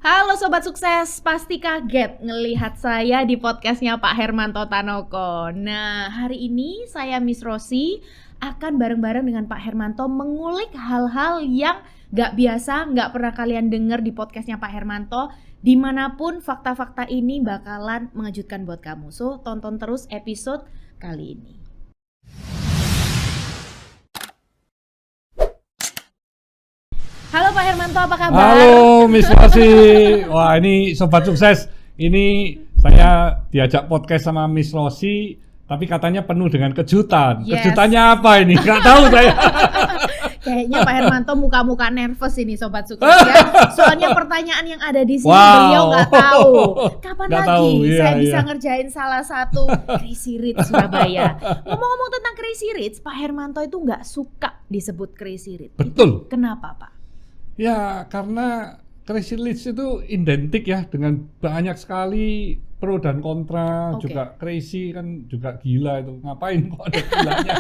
Halo Sobat Sukses, pasti kaget ngelihat saya di podcastnya Pak Hermanto Tanoko. Nah, hari ini saya Miss Rosi akan bareng-bareng dengan Pak Hermanto mengulik hal-hal yang gak biasa, gak pernah kalian dengar di podcastnya Pak Hermanto. Dimanapun fakta-fakta ini bakalan mengejutkan buat kamu. So, tonton terus episode kali ini. Halo Pak Hermanto, apa kabar? Halo Miss Rosi. Wah, ini Sobat Sukses. Ini saya diajak podcast sama Miss Rosi, tapi katanya penuh dengan kejutan. Yes. Kejutannya apa ini? Nggak tahu saya. Kayaknya Pak Hermanto muka-muka nervous ini Sobat Sukses ya. Soalnya pertanyaan yang ada di sini beliau nggak tahu. Kapan Nggak lagi tahu, iya, saya bisa iya. ngerjain salah satu Crazy Rich Surabaya. Ngomong-ngomong tentang Crazy Rich, Pak Hermanto itu nggak suka disebut Crazy Rich. Betul. Itu kenapa Pak? Ya, karena Crazy Rich itu identik ya dengan banyak sekali pro dan kontra. Oke. Juga crazy kan juga gila itu. Ngapain kok ada gilanya?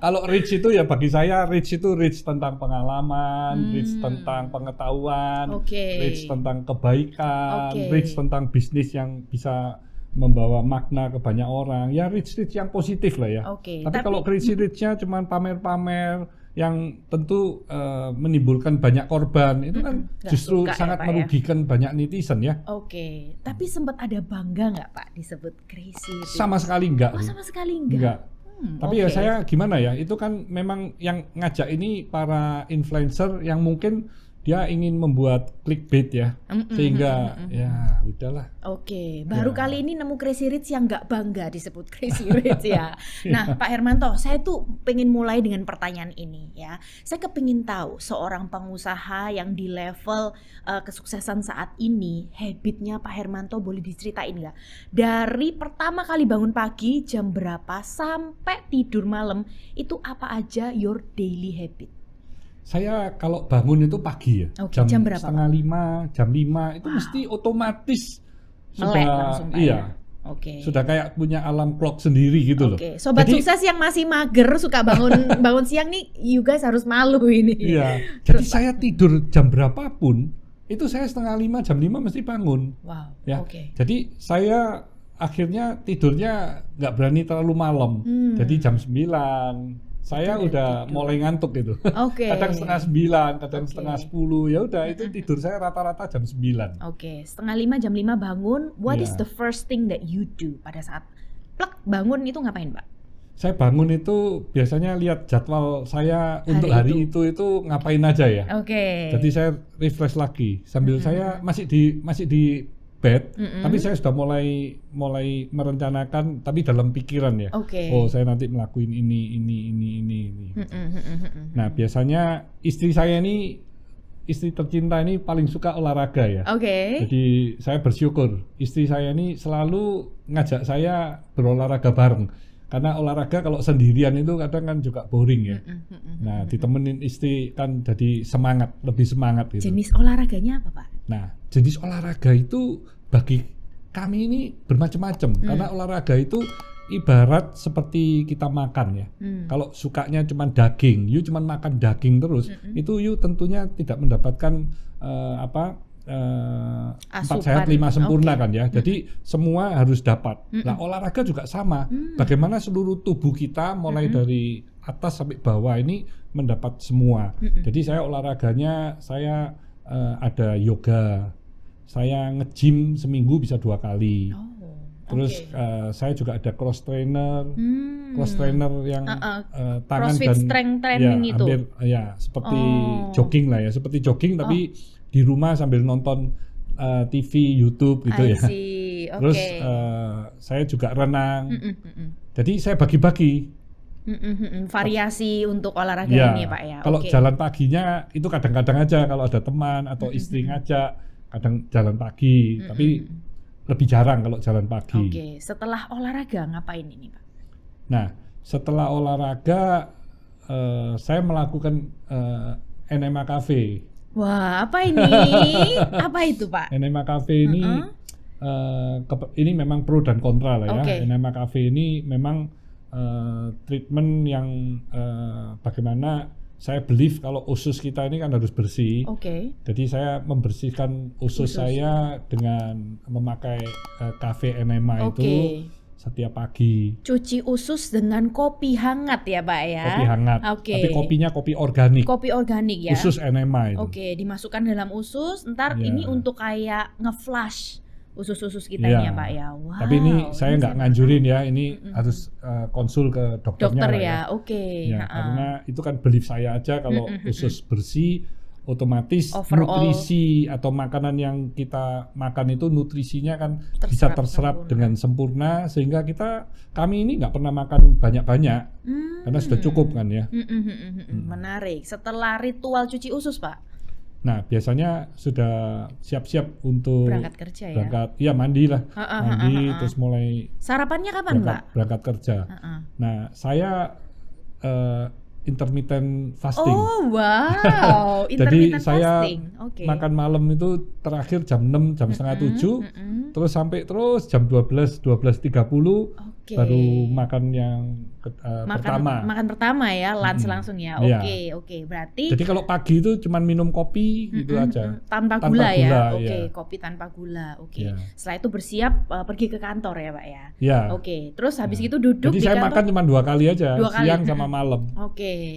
Kalau rich itu ya bagi saya rich itu rich tentang pengalaman, rich tentang pengetahuan, Oke. rich tentang kebaikan, Oke. rich tentang bisnis yang bisa membawa makna ke banyak orang. Ya rich yang positif lah ya. Oke, Tapi tapi- kalau crazy rich-nya cuma pamer-pamer yang tentu menimbulkan banyak korban itu kan nggak justru suka ya, sangat Pak, ya? merugikan banyak netizen ya. Oke, tapi sempat ada bangga nggak Pak disebut Crazy Rich? Sama sekali enggak. Oh, sama sekali enggak. Enggak. Tapi ya oke. saya gimana ya, itu kan memang yang ngajak ini para influencer yang mungkin dia ingin membuat clickbait ya, sehingga ya udahlah. Oke, baru Ya. kali ini nemu Crazy Rich yang nggak bangga disebut Crazy Rich ya. Nah, Pak Hermanto, saya tuh pengen mulai dengan pertanyaan ini ya. Saya kepingin tahu seorang pengusaha yang di level kesuksesan saat ini, habitnya Pak Hermanto boleh diceritain nggak? Dari pertama kali bangun pagi jam berapa sampai tidur malam, itu apa aja your daily habit? Saya kalau bangun itu pagi ya, Oke, jam berapa, setengah 5, jam 5 itu mesti otomatis Melek langsung Pak iya, ya? Oke. sudah kayak punya alarm clock sendiri gitu loh. Oke, Sobat Jadi- Sukses yang masih mager suka bangun siang nih, you guys harus malu ini. Iya, jadi saya tidur jam berapapun itu saya setengah 5, jam 5 mesti bangun. Wow. Ya, Oke. jadi saya akhirnya tidurnya nggak berani terlalu malam. Jadi jam 9 saya Itu udah mulai ngantuk gitu. Oke. Kadang setengah 9, kadang Oke. setengah 10. Ya udah itu tidur saya rata-rata jam 9. Oke, setengah 5 jam 5 bangun. What is Iya. the first thing that you do pada saat plek bangun itu ngapain, Pak? Saya bangun itu biasanya lihat jadwal saya untuk Hari hari itu ngapain aja ya. Oke. Jadi saya refresh lagi sambil saya masih di bed, tapi saya sudah mulai merencanakan tapi dalam pikiran ya. Oke. Oh, saya nanti melakukan ini. Nah, biasanya istri tercinta ini paling suka olahraga ya. Oke. Jadi saya bersyukur istri saya ini selalu ngajak saya berolahraga bareng. Karena olahraga kalau sendirian itu kadang kan juga boring ya. Nah, ditemenin istri kan jadi lebih semangat gitu. Jenis olahraganya apa, Pak? Nah, jenis olahraga itu bagi kami ini bermacam-macam. Karena olahraga itu ibarat seperti kita makan ya. Kalau sukanya cuma daging, you cuma makan daging terus, itu you tentunya tidak mendapatkan 4 sehat 5 sempurna Oke. kan ya. Jadi semua harus dapat. Nah, olahraga juga sama. Bagaimana seluruh tubuh kita mulai dari atas sampai bawah ini mendapat semua. Jadi saya olahraganya ada yoga. Saya nge-gym seminggu bisa 2 kali. Oh. Terus oke. saya juga ada cross trainer yang tangan CrossFit dan strength training ya, itu. hampir ya seperti Oh. jogging lah ya, seperti jogging tapi di rumah sambil nonton TV, YouTube gitu I ya. see. Oke. Terus saya juga renang. Jadi saya bagi-bagi. Variasi untuk olahraga Ya, ini, Pak ya. kalau Oke. jalan paginya itu kadang-kadang aja kalau ada teman atau istri ngajak, kadang jalan pagi, tapi lebih jarang kalau jalan pagi. Oke, setelah olahraga ngapain ini, Pak? Nah, setelah olahraga saya melakukan NMA Cafe. Wah, apa ini? Apa itu, Pak? NMA Cafe ini ini memang pro dan kontra lah ya. Oke. NMA Cafe ini memang treatment yang bagaimana saya believe kalau usus kita ini kan harus bersih. Jadi saya membersihkan usus saya dengan memakai cafe enema itu setiap pagi. Cuci usus dengan kopi hangat ya Pak ya? Kopi hangat, tapi kopinya kopi organik. Kopi organik ya? Usus enema itu. Dimasukkan dalam usus, ntar ini untuk kayak nge-flush usus-usus kita ini ya Pak ya. Wow. Tapi ini saya nggak nganjurin ya, ini harus konsul ke dokternya ya. Karena itu kan belief saya aja kalau usus bersih otomatis nutrisi atau makanan yang kita makan itu nutrisinya kan bisa terserap dengan sempurna sehingga kami ini nggak pernah makan banyak-banyak karena sudah cukup kan ya. Menarik. Setelah ritual cuci usus Pak, nah, biasanya sudah siap-siap untuk berangkat kerja ya? Mandi lah. Mandi terus mulai. Sarapannya kapan, Mbak? Berangkat kerja. Nah, saya intermittent fasting. Oh, wow. Intermittent Jadi saya fasting. makan malam itu terakhir jam 6, jam setengah 7, terus sampai terus jam 12, 12.30 baru makan yang pertama. Makan pertama ya, lunch langsung ya. Oke. Berarti jadi kalau pagi itu cuma minum kopi gitu aja. Tanpa gula ya. Kopi tanpa gula. Setelah itu bersiap pergi ke kantor ya, Pak ya. Terus habis itu duduk jadi di saya kantor. makan cuma 2 kali aja, siang sama malam.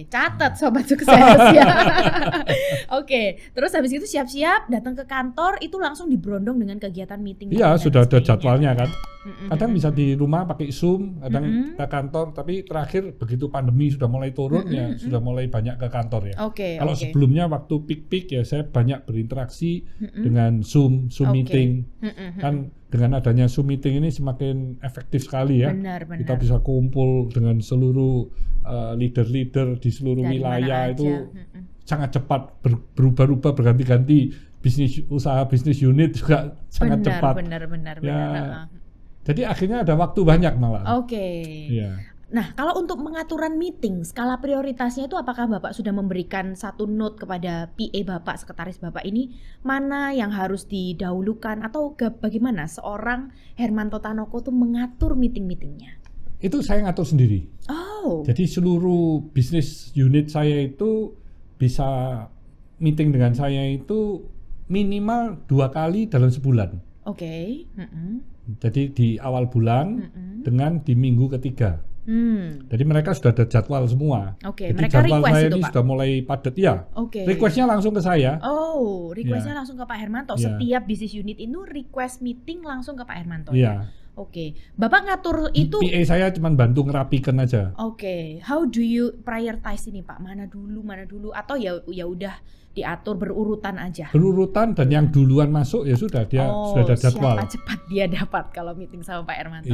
Catat sobat sukses ya. Terus habis itu siap-siap datang ke kantor, itu langsung diberondong dengan kegiatan meeting. Iya, sudah ada jadwalnya kan. Kadang bisa di rumah pakai Zoom, kadang ke kantor, tapi terakhir begitu pandemi sudah mulai turun ya, sudah mulai banyak ke kantor ya. Kalau sebelumnya waktu peak ya saya banyak berinteraksi dengan Zoom meeting. Kan dengan adanya Zoom meeting ini semakin efektif sekali ya. Benar. Kita bisa kumpul dengan seluruh leader-leader di seluruh wilayah itu sangat cepat berubah-ubah berganti-ganti, bisnis unit juga sangat cepat. Benar. Jadi akhirnya ada waktu banyak malah. Nah, kalau untuk pengaturan meeting, skala prioritasnya itu apakah Bapak sudah memberikan satu note kepada PA Bapak, sekretaris Bapak ini, mana yang harus didahulukan atau bagaimana seorang Hermanto Tanoko itu mengatur meeting-meetingnya? Itu saya ngatur sendiri. Jadi seluruh bisnis unit saya itu bisa meeting dengan saya itu minimal 2 kali dalam sebulan. Jadi di awal bulan dengan di minggu ketiga. Jadi mereka sudah ada jadwal semua. Jadi mereka jadwal saya ini Pak? sudah mulai padat ya. Requestnya langsung ke saya. Requestnya langsung ke Pak Hermanto. Setiap bisnis unit itu request meeting langsung ke Pak Hermanto. Bapak ngatur itu. PA saya cuma bantu ngerapikan aja. How do you prioritize ini Pak? Mana dulu atau ya udah diatur berurutan aja? Berurutan, dan yang duluan masuk ya sudah dia sudah ada jadwal. Siapa cepat dia dapat kalau meeting sama Pak Hermanto.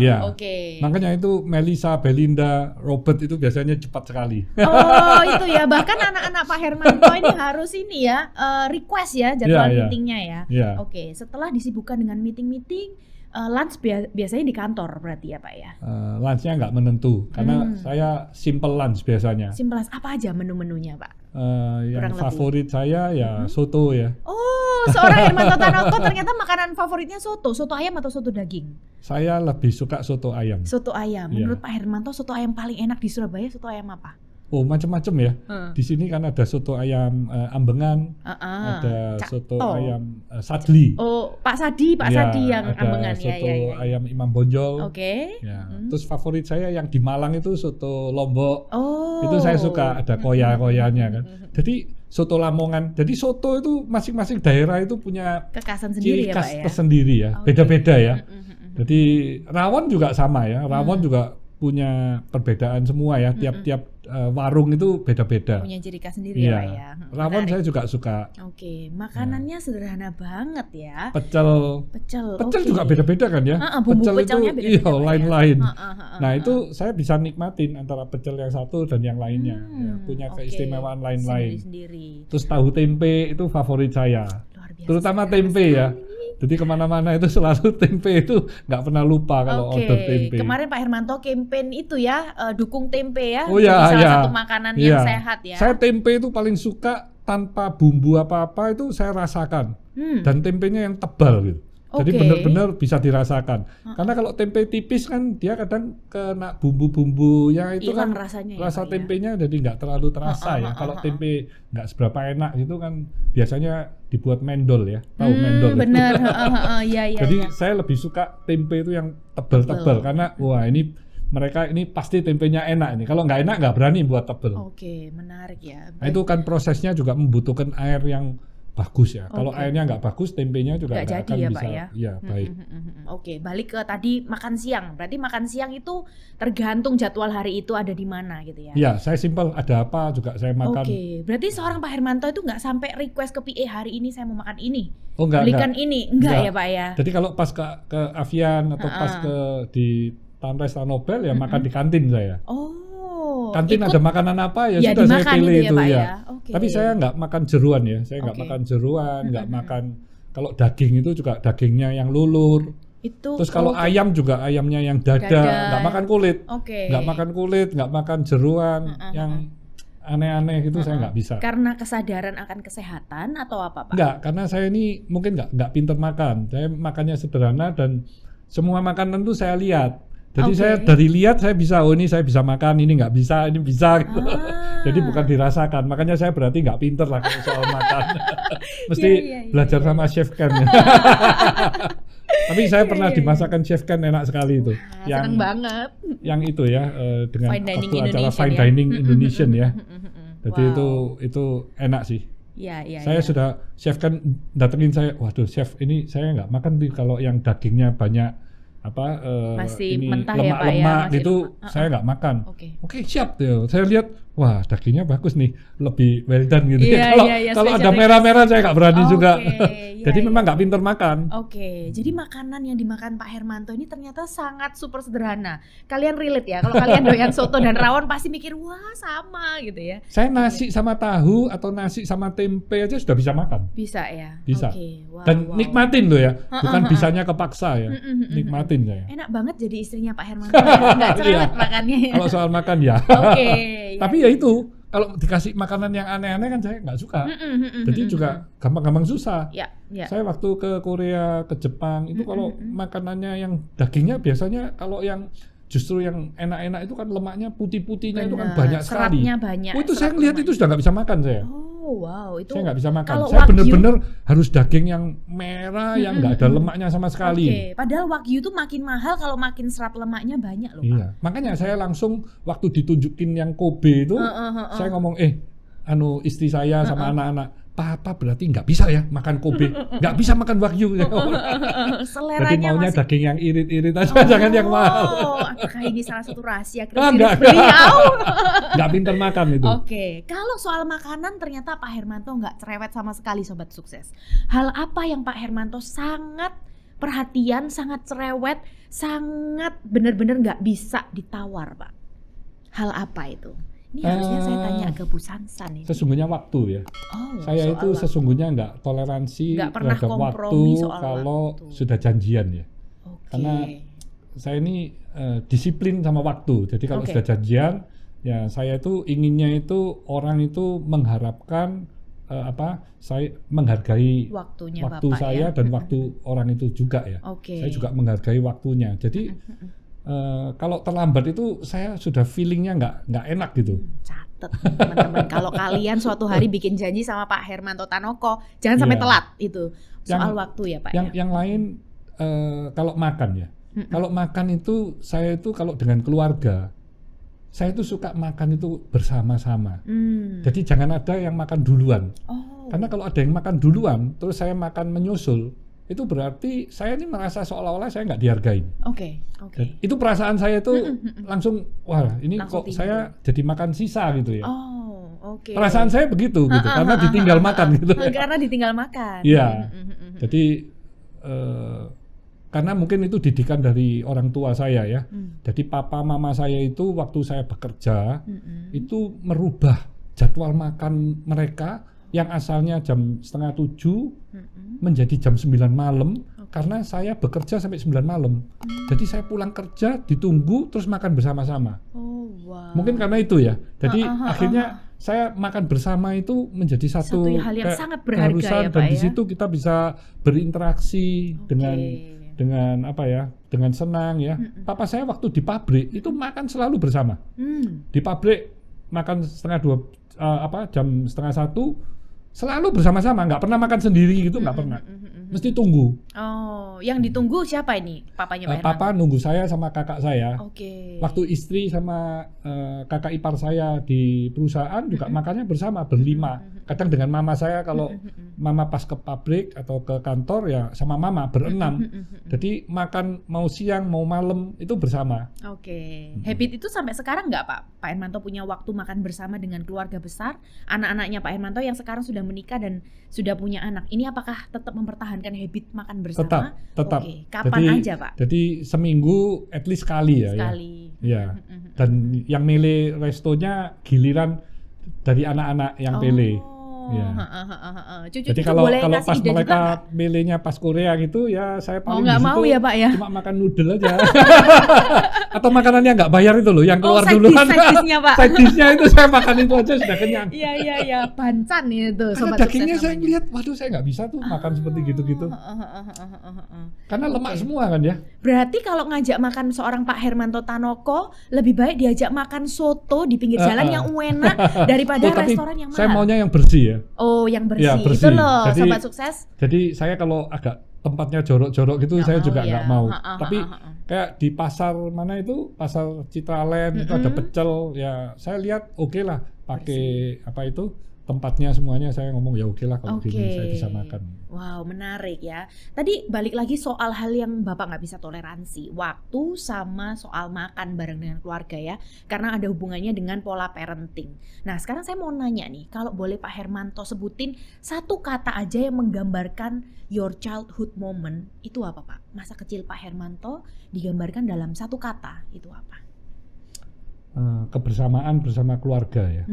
Makanya itu Melissa, Belinda, Robert itu biasanya cepat sekali. Itu ya, bahkan anak-anak Pak Hermanto ini harus ini ya request ya jadwal meetingnya ya. Setelah disibukkan dengan meeting, lunch biasanya di kantor berarti ya Pak ya? Lunchnya nggak menentu karena saya simple lunch biasanya. Simple lunch apa aja menu-menunya Pak? Yang favorit saya ya soto ya. Seorang Hermanto Tanoko ternyata makanan favoritnya soto. Soto ayam atau soto daging? Saya lebih suka soto ayam. Soto ayam. Menurut Pak Hermanto soto ayam paling enak di Surabaya soto ayam apa? Macam-macam ya. Di sini kan ada soto ayam Ambengan, ada soto ayam Sadli. Pak Sadi yang Ambengan ya. Ada soto ayam Imam Bonjol. Terus favorit saya yang di Malang itu soto Lombok. Itu saya suka, ada koya-koyanya kan. Jadi soto Lamongan. Jadi soto itu masing-masing daerah itu punya kekhasan sendiri ciri khas ya, Pak ya? Tersendiri ya. Beda-beda ya. Jadi rawon juga sama ya. Rawon juga punya perbedaan semua ya. Tiap-tiap warung itu beda-beda. Punya ciri khas sendiri ya Pak ya. Rawon saya juga suka. Makanannya sederhana banget ya. Pecel juga beda-beda kan ya. Bumbu pecel pecelnya itu beda-beda, lain-lain. Nah itu saya bisa nikmatin antara pecel yang satu dan yang lainnya. Punya keistimewaan lain-lain. Sendiri. Terus tahu tempe itu favorit saya. Luar biasa, terutama tempe ya. Jadi kemana-mana itu selalu tempe itu nggak pernah lupa kalau order tempe. Kemarin Pak Hermanto campaign itu ya, dukung tempe ya. Salah satu makanan yang sehat ya. Saya tempe itu paling suka tanpa bumbu apa-apa itu saya rasakan. Dan tempenya yang tebal gitu. Jadi benar-benar bisa dirasakan. Karena kalau tempe tipis kan dia kadang kena bumbu-bumbu yang itu hilang kan rasanya rasa ya, tempenya jadi nggak terlalu terasa ya. Kalau tempe nggak seberapa enak gitu kan biasanya dibuat mendol ya. Tahu mendol? Bener, iya. Jadi saya lebih suka tempe itu yang tebal-tebal karena wah ini mereka ini pasti tempenya enak ini. Kalau nggak enak nggak berani buat tebal. Oke, menarik ya. Nah, itu kan prosesnya juga membutuhkan air yang bagus ya. Kalau airnya nggak bagus, tempenya juga nggak akan ya, bisa. Pak, ya? Ya baik. Oke, balik ke tadi makan siang. Berarti makan siang itu tergantung jadwal hari itu ada di mana gitu ya? Ya, saya simpel. Ada apa juga saya makan. Oke, berarti seorang Pak Hermanto itu nggak sampai request ke PA hari ini saya mau makan ini. Oh enggak. Belikan ini, enggak ya Pak ya? Jadi kalau pas ke Avian atau pas ke di Tanres Nobel ya makan di kantin saya. Kantin ada makanan apa ya sudah saya pilih itu ya. Tapi saya nggak makan jeruan ya. Saya nggak makan jeruan, nggak makan. Kalau daging itu juga dagingnya yang lulur. Terus kalau ayam juga ayamnya yang dada, nggak makan kulit. Nggak makan kulit, nggak makan jeruan yang aneh-aneh gitu saya nggak bisa. Karena kesadaran akan kesehatan atau apa Pak? Nggak, karena saya ini mungkin nggak pinter makan. Saya makannya sederhana dan semua makanan tuh saya lihat. Jadi saya dari lihat saya bisa, oh ini saya bisa makan, ini nggak bisa, ini bisa gitu. Jadi bukan dirasakan, makanya saya berarti nggak pinter lah kalau soal makan. Mesti belajar sama Chef Ken. Tapi saya pernah dimasakan Chef Ken enak sekali itu. Seneng banget. Yang itu ya dengan waktu acara Fine Dining Indonesian ya. Jadi itu enak sih. Saya sudah Chef Ken datengin saya, waduh Chef ini saya nggak makan nih kalau yang dagingnya banyak masih ini mentah lemak-lemak ya, Pak, gitu saya nggak makan. Oke, siap tuh. Saya lihat wah dagingnya bagus nih, lebih well done gitu. Kalau ada merah-merah saya nggak berani juga. Jadi memang nggak pinter makan. Jadi makanan yang dimakan Pak Hermanto ini ternyata sangat super sederhana. Kalian relate ya, kalau kalian doyan soto dan rawon pasti mikir wah sama gitu ya. Saya nasi sama tahu atau nasi sama tempe aja sudah bisa makan. Bisa ya. Bisa. Dan nikmatin loh ya, bukan bisanya kepaksa ya. Nikmatin saya. Enak banget jadi istrinya Pak Hermanto ya, nggak cerewet makannya ya. Kalau soal makan ya. Tapi ya itu, kalau dikasih makanan yang aneh-aneh kan saya nggak suka. Jadi juga gampang-gampang susah. Saya waktu ke Korea, ke Jepang itu kalau makanannya yang dagingnya biasanya kalau yang justru yang enak-enak itu kan lemaknya putih-putihnya itu kan banyak sekali. Seratnya banyak. Itu saya lihat itu sudah nggak bisa makan saya. Itu saya nggak bisa makan. Saya benar-benar harus daging yang merah yang nggak ada lemaknya sama sekali. Padahal wagyu itu makin mahal kalau makin serat lemaknya banyak loh Pak. Iya, makanya saya langsung waktu ditunjukin yang Kobe itu, saya ngomong istri saya sama anak-anak, Papa berarti nggak bisa ya makan Kobe, nggak bisa makan wagyu. Jadi maunya daging yang irit-irit aja, jangan yang mahal. Apakah ini salah satu rahasia beliau? Nggak pinter makan itu. Kalau soal makanan ternyata Pak Hermanto nggak cerewet sama sekali Sobat Sukses. Hal apa yang Pak Hermanto sangat perhatian, sangat cerewet, sangat benar-benar nggak bisa ditawar Pak? Hal apa itu? Ini harusnya saya tanya ke Bu Sansan ini. Sesungguhnya waktu ya. Saya itu sesungguhnya nggak toleransi terhadap waktu kalau sudah janjian ya. Karena saya ini disiplin sama waktu. Jadi kalau sudah janjian, ya saya itu inginnya itu orang itu mengharapkan saya menghargai waktu saya dan waktu orang itu juga ya. Saya juga menghargai waktunya. Jadi kalau terlambat itu saya sudah feelingnya nggak enak gitu. Catet teman-teman, kalau kalian suatu hari bikin janji sama Pak Hermanto Tanoko, jangan sampai telat itu soal waktu ya Pak. Yang lain kalau makan ya, kalau makan itu saya itu kalau dengan keluarga, saya itu suka makan itu bersama-sama. Jadi jangan ada yang makan duluan. Karena kalau ada yang makan duluan, terus saya makan menyusul. Itu berarti saya ini merasa seolah-olah saya nggak dihargain. Itu perasaan saya itu langsung, wah ini langsung kok timbul. Saya jadi makan sisa gitu ya. Perasaan saya begitu gitu, karena ditinggal makan gitu. Karena ditinggal makan. Iya. Jadi karena mungkin itu didikan dari orang tua saya ya. Jadi papa mama saya itu waktu saya bekerja itu merubah jadwal makan mereka yang asalnya jam 6:30 menjadi jam 9 malam karena saya bekerja sampai 9 malam. Jadi saya pulang kerja ditunggu terus makan bersama-sama. wow. Mungkin karena itu ya. Jadi akhirnya saya makan bersama itu menjadi satu hal yang sangat berharga ya, Pak, dan di ya. situ kita bisa berinteraksi dengan apa ya, dengan senang ya. Papa saya waktu di pabrik itu makan selalu bersama. Di pabrik makan jam 12:30 selalu bersama-sama, nggak pernah makan sendiri gitu, nggak pernah. Mesti tunggu. Oh, yang ditunggu siapa ini? Papanya Pak Hermanto? Papa nunggu saya sama kakak saya. Waktu istri sama kakak ipar saya di perusahaan juga makannya bersama, berlima. Kadang dengan mama saya, kalau mama pas ke pabrik atau ke kantor ya sama mama berenam. Jadi makan mau siang mau malam itu bersama. Habit itu sampai sekarang nggak, Pak? Pak Hermanto punya waktu makan bersama dengan keluarga besar, anak-anaknya Pak Hermanto yang sekarang sudah menikah dan sudah punya anak. Ini apakah tetap mempertahankan habit makan bersama? Tetap. Kapan aja, Pak? Jadi seminggu at least sekali ya. Ya. Dan yang milih restonya giliran dari anak-anak yang pilih. Ya. Jadi kalau pas mereka milihnya pas Korea gitu ya saya paling nggak mau ya, Pak, ya? Cuma makan noodle aja. Atau makanannya nggak bayar itu loh, yang keluar duluan. Side-dish-nya, Pak. Side-dish-nya itu saya makan itu aja sudah kenyang. Iya, bancan itu. Karena dagingnya saya lihat, waduh saya nggak bisa tuh makan seperti gitu-gitu. Karena lemak semua kan ya. Berarti kalau ngajak makan seorang Pak Hermanto Tanoko, lebih baik diajak makan soto di pinggir jalan yang enak daripada restoran yang mahal. Saya maunya yang bersih ya. Oh, yang bersih. Ya, bersih. Itu loh, jadi, sobat sukses. Jadi saya kalau agak tempatnya jorok-jorok gitu saya juga nggak mau. Tapi kayak di pasar mana itu, pasar Citraland itu ada pecel ya. Saya lihat oke lah pakai apa itu tempatnya semuanya, saya ngomong ya oke lah kalau gini saya bisa makan. Wow, menarik ya. Tadi balik lagi soal hal yang Bapak nggak bisa toleransi, waktu sama soal makan bareng dengan keluarga ya, karena ada hubungannya dengan pola parenting. Nah sekarang saya mau nanya nih, kalau boleh Pak Hermanto sebutin satu kata aja yang menggambarkan your childhood moment, itu apa Pak? Masa kecil Pak Hermanto digambarkan dalam satu kata, itu apa? Kebersamaan bersama keluarga ya.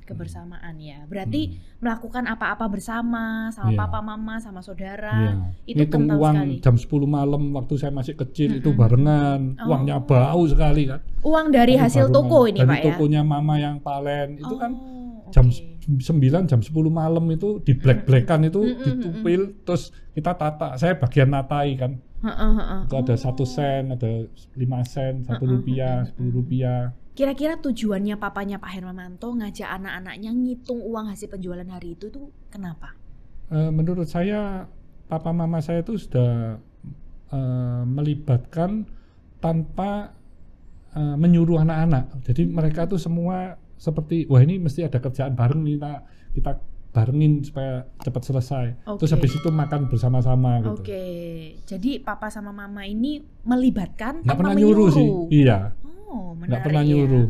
Kebersamaan ya, berarti melakukan apa-apa bersama sama papa mama sama saudara. Itu ngitung kental uang sekali. jam 10 malam waktu saya masih kecil itu barengan. Uangnya bau sekali kan. Uang dari hasil toko ini dari Pak ya. Dari tokonya mama yang palen itu kan jam 9 jam 10 malam itu di black-blackan itu ditupil terus kita tata. Saya bagian natai kan. Itu ada 1 sen, ada 5 sen, 1 rupiah, 10 rupiah. Kira-kira tujuannya papanya Pak Hermanto ngajak anak-anaknya ngitung uang hasil penjualan hari itu tuh kenapa? Menurut saya papa mama saya itu sudah melibatkan tanpa menyuruh anak-anak. Jadi mereka tuh semua seperti wah ini mesti ada kerjaan bareng nih, kita barengin supaya cepat selesai. Terus habis itu makan bersama-sama gitu. Jadi papa sama mama ini melibatkan nggak pernah nyuruh sih. Iya. Nggak pernah nyuruh.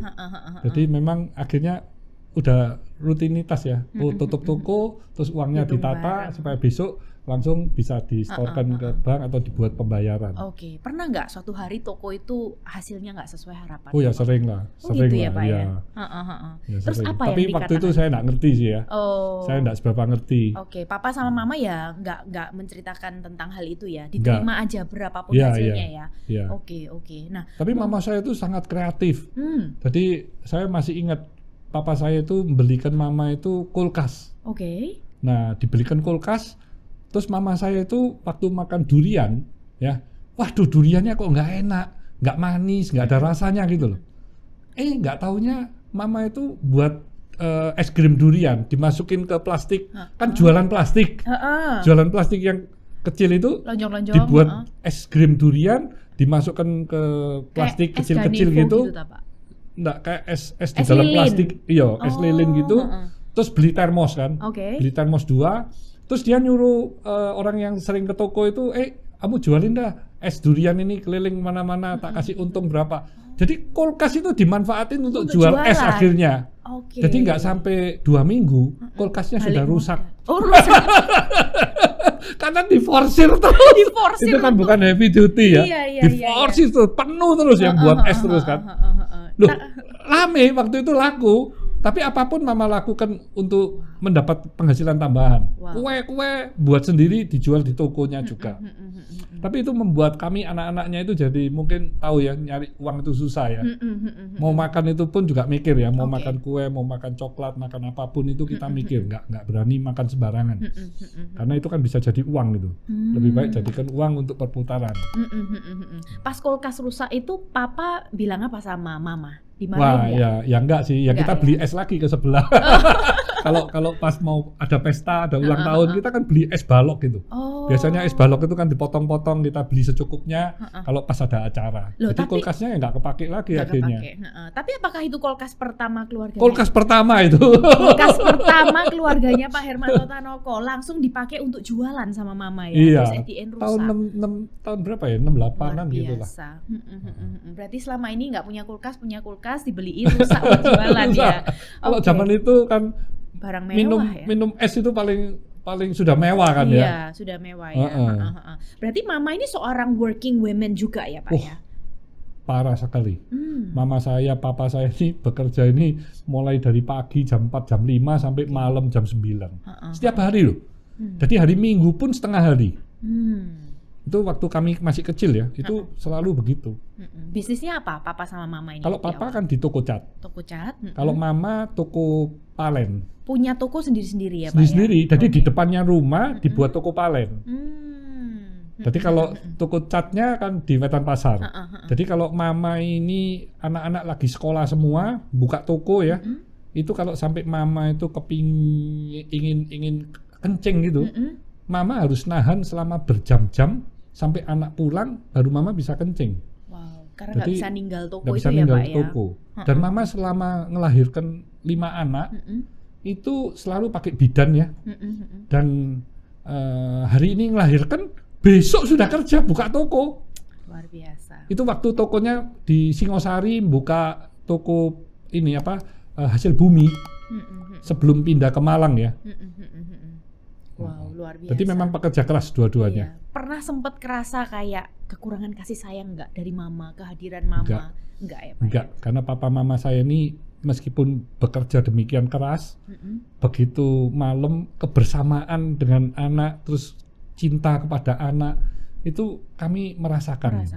Jadi memang akhirnya udah rutinitas ya. Tutup toko, terus uangnya ditata supaya besok langsung bisa disetorkan ke bank atau dibuat pembayaran. Pernah nggak suatu hari toko itu hasilnya nggak sesuai harapan? Oh ya sering lah, sering gitu lah. Ya, Pak, ya? Ya, terus sering. apa Tapi yang waktu itu saya nggak ngerti sih ya. Saya nggak seberapa ngerti. Papa sama mama ya nggak menceritakan tentang hal itu ya, diterima aja berapapun hasilnya ya. Oke. Nah, tapi mama saya itu sangat kreatif. Jadi saya masih ingat papa saya itu membelikan mama itu kulkas. Nah dibelikan kulkas. Terus mama saya itu waktu makan durian ya, waduh duriannya kok nggak enak, nggak manis, nggak ada rasanya gitu loh. Nggak taunya mama itu buat es krim durian dimasukin ke plastik, kan jualan plastik, jualan plastik yang kecil itu dibuat es krim durian dimasukkan ke plastik kecil-kecil gitu, nggak kayak es di dalam plastik, es lilin gitu. Terus beli termos kan, beli termos 2. Terus dia nyuruh orang yang sering ke toko itu, kamu jualin dah es durian ini keliling mana-mana, tak kasih untung berapa. Jadi kulkas itu dimanfaatin untuk jual es akhirnya. Jadi nggak sampai 2 minggu, kulkasnya sudah rusak. Rusak. Karena diforsir terus. Itu kan bukan heavy duty ya. Diforsir terus, penuh terus yang buat es terus kan. Loh, rame waktu itu laku. Tapi apapun mama lakukan untuk mendapat penghasilan tambahan. Kue buat sendiri dijual di tokonya juga. Tapi itu membuat kami anak-anaknya itu jadi mungkin tahu ya nyari uang itu susah ya. Mau makan itu pun juga mikir ya, mau makan kue, mau makan coklat, makan apapun itu kita mikir, nggak berani makan sembarangan. Karena itu kan bisa jadi uang gitu. Lebih baik jadikan uang untuk perputaran. Pas kulkas rusak itu papa bilang apa sama mama? Wah ya enggak sih, ya enggak, kita beli es lagi ke sebelah. Kalau pas mau ada pesta, ada ulang tahun, kita kan beli es balok gitu. Biasanya es balok itu kan dipotong-potong, kita beli secukupnya kalau pas ada acara. Jadi kulkasnya ya nggak kepake lagi akhirnya. Tapi apakah itu kulkas pertama keluarganya? Kulkas pertama itu. Kulkas pertama keluarganya Pak Hermanto Tanoko langsung dipakai untuk jualan sama mama ya. Iya. Terus tahun 6 tahun berapa ya? 68-an gitu lah. Berarti selama ini nggak punya kulkas dibeliin rusak buat jualan ya. Kalau zaman itu kan barang mewah minum es itu paling sudah mewah kan ya. Iya, sudah mewah ya. Berarti mama ini seorang working women juga ya Pak ya? Parah sekali. Mama saya, papa saya ini bekerja ini mulai dari pagi jam 4, jam 5 sampai malam jam 9. Setiap hari loh. Jadi hari Minggu pun setengah hari. Itu waktu kami masih kecil ya, itu selalu begitu. Bisnisnya apa papa sama mama ini? Kalau papa kan di toko cat. Toko cat. Kalau mama toko palen. Punya toko sendiri-sendiri ya Pak? Sendiri, jadi di depannya rumah dibuat toko palen. Jadi kalau toko catnya kan di Wetan Pasar. Jadi kalau mama ini anak-anak lagi sekolah semua, buka toko ya. Itu kalau sampai mama itu ingin kencing gitu, mama harus nahan selama berjam-jam sampai anak pulang baru mama bisa kencing. Wow, karena nggak bisa ninggal toko itu ya Pak ya. Dan mama selama ngelahirkan 5 anak itu selalu pakai bidan ya. Dan hari ini ngelahirkan, besok sudah kerja buka toko. Luar biasa. Itu waktu tokonya di Singosari buka toko ini hasil bumi sebelum pindah ke Malang ya. Wow, luar biasa. Jadi memang pekerja keras dua-duanya. Iya. Pernah sempat kerasa kayak kekurangan kasih sayang nggak dari mama, kehadiran mama? Enggak ya Pak? Enggak, karena papa mama saya ini meskipun bekerja demikian keras, begitu malam kebersamaan dengan anak, terus cinta kepada anak, itu kami merasakan.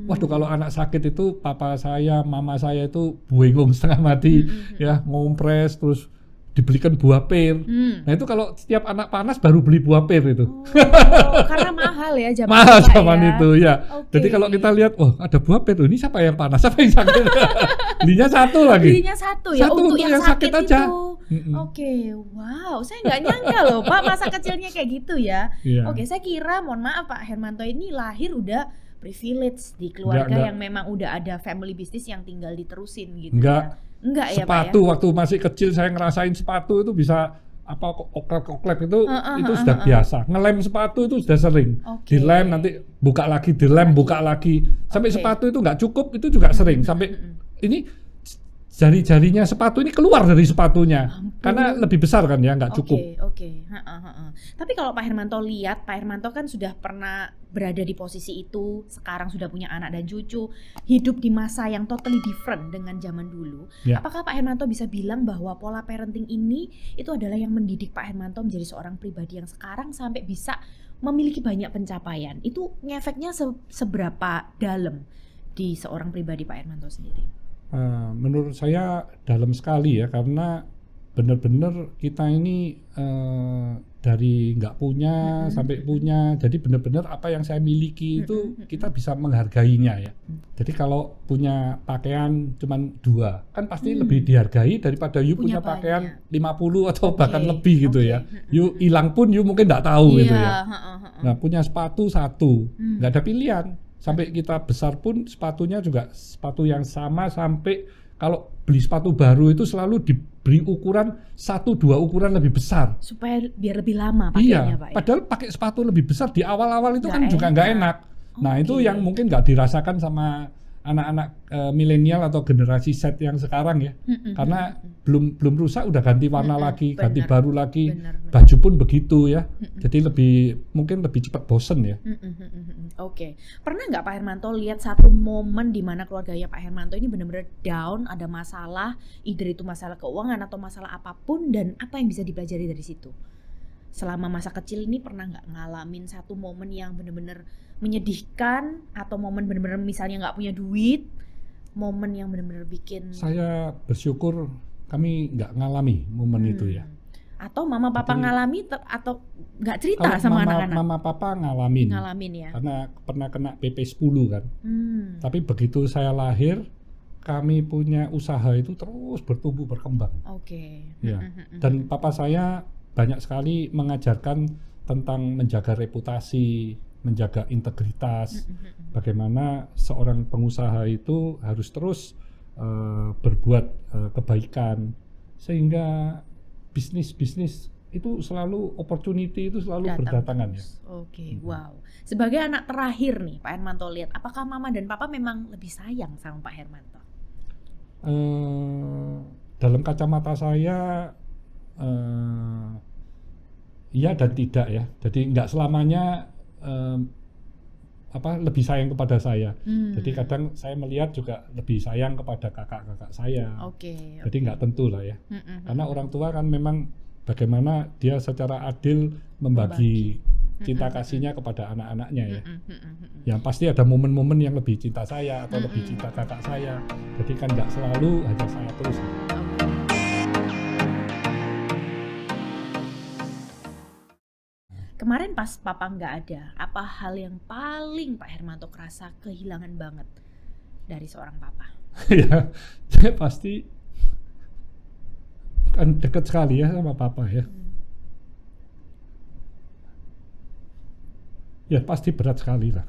Waduh, kalau anak sakit itu papa saya, mama saya itu bingung setengah mati, ya ngompres terus dibelikan buah pir. Nah itu kalau setiap anak panas baru beli buah pir itu. Karena mahal ya zaman mahal zaman itu ya. Jadi kalau kita lihat, ada buah pir, ini siapa yang panas, siapa yang sakit? Belinya satu lagi. Belinya satu ya untuk yang sakit aja. Oke, wow, saya nggak nyangka loh Pak masa kecilnya kayak gitu ya. Oke, saya kira, mohon maaf Pak Hermanto ini lahir udah privilege di keluarga yang memang udah ada family business yang tinggal diterusin gitu. Enggak ya Pak ya? Sepatu waktu masih kecil saya ngerasain sepatu itu bisa oklek itu sudah biasa. Ngelem sepatu itu sudah sering. Dilem nanti buka lagi, dilem buka lagi. Sampai sepatu itu nggak cukup itu juga sering. Sampai ini jari-jarinya sepatu ini keluar dari sepatunya. Karena lebih besar kan ya, nggak cukup. Tapi kalau Pak Hermanto lihat, Pak Hermanto kan sudah pernah berada di posisi itu, sekarang sudah punya anak dan cucu, hidup di masa yang totally different dengan zaman dulu. Apakah Pak Hermanto bisa bilang bahwa pola parenting ini itu adalah yang mendidik Pak Hermanto menjadi seorang pribadi yang sekarang sampai bisa memiliki banyak pencapaian? Itu ngefeknya seberapa dalam di seorang pribadi Pak Hermanto sendiri? Menurut saya dalam sekali ya, karena benar-benar kita ini dari nggak punya sampai punya, jadi benar-benar apa yang saya miliki itu kita bisa menghargainya ya. Jadi kalau punya pakaian cuman 2 kan pasti lebih dihargai daripada you punya pakaian 50 atau bahkan lebih gitu ya. You hilang pun you mungkin nggak tahu gitu ya. Nah punya sepatu 1 nggak ada pilihan. Sampai kita besar pun sepatunya juga sepatu yang sama, sampai kalau beli sepatu baru itu selalu diberi ukuran 1-2 ukuran lebih besar. Supaya biar lebih lama pakainya Pak ya? Padahal pakai sepatu lebih besar di awal-awal itu kan juga nggak enak. Nah itu yang mungkin nggak dirasakan sama anak-anak milenial atau generasi Z yang sekarang ya. Karena belum rusak udah ganti warna lagi, ganti baru lagi. Baju pun begitu ya. Jadi mungkin lebih cepat bosen ya. Oke. Pernah nggak Pak Hermanto lihat satu momen di mana keluarganya Pak Hermanto ini benar-benar down, ada masalah, either itu masalah keuangan atau masalah apapun, dan apa yang bisa dipelajari dari situ? selama masa kecil ini pernah nggak ngalamin satu momen yang bener-bener menyedihkan, atau momen bener-bener misalnya nggak punya duit, momen yang bener-bener bikin... Saya bersyukur kami nggak ngalami momen itu ya. Atau mama papa Jadi, ngalami atau nggak cerita kalau sama anak-anak? Mama papa ngalamin Ya. karena pernah kena PP 10 kan. Tapi begitu saya lahir, kami punya usaha itu terus bertumbuh berkembang. Oke. Ya. Dan papa saya banyak sekali mengajarkan tentang menjaga reputasi, menjaga integritas, bagaimana seorang pengusaha itu harus terus berbuat kebaikan, sehingga bisnis itu selalu opportunity itu selalu berdatangan ya. Oke, wow. Sebagai anak terakhir nih Pak Hermanto lihat, apakah mama dan papa memang lebih sayang sama Pak Hermanto? Dalam kacamata saya iya dan tidak ya. Jadi nggak selamanya lebih sayang kepada saya. Jadi kadang saya melihat juga lebih sayang kepada kakak-kakak saya. Jadi nggak tentu lah ya. Karena orang tua kan memang bagaimana dia secara adil membagi cinta kasihnya kepada anak-anaknya ya. Yang pasti ada momen-momen yang lebih cinta saya atau lebih cinta kakak saya. Jadi kan nggak selalu hanya saya terus. Kemarin pas papa nggak ada, apa hal yang paling Pak Hermanto kerasa kehilangan banget dari seorang papa? Ya, saya pasti kan dekat sekali ya sama papa ya. Ya pasti berat sekali lah.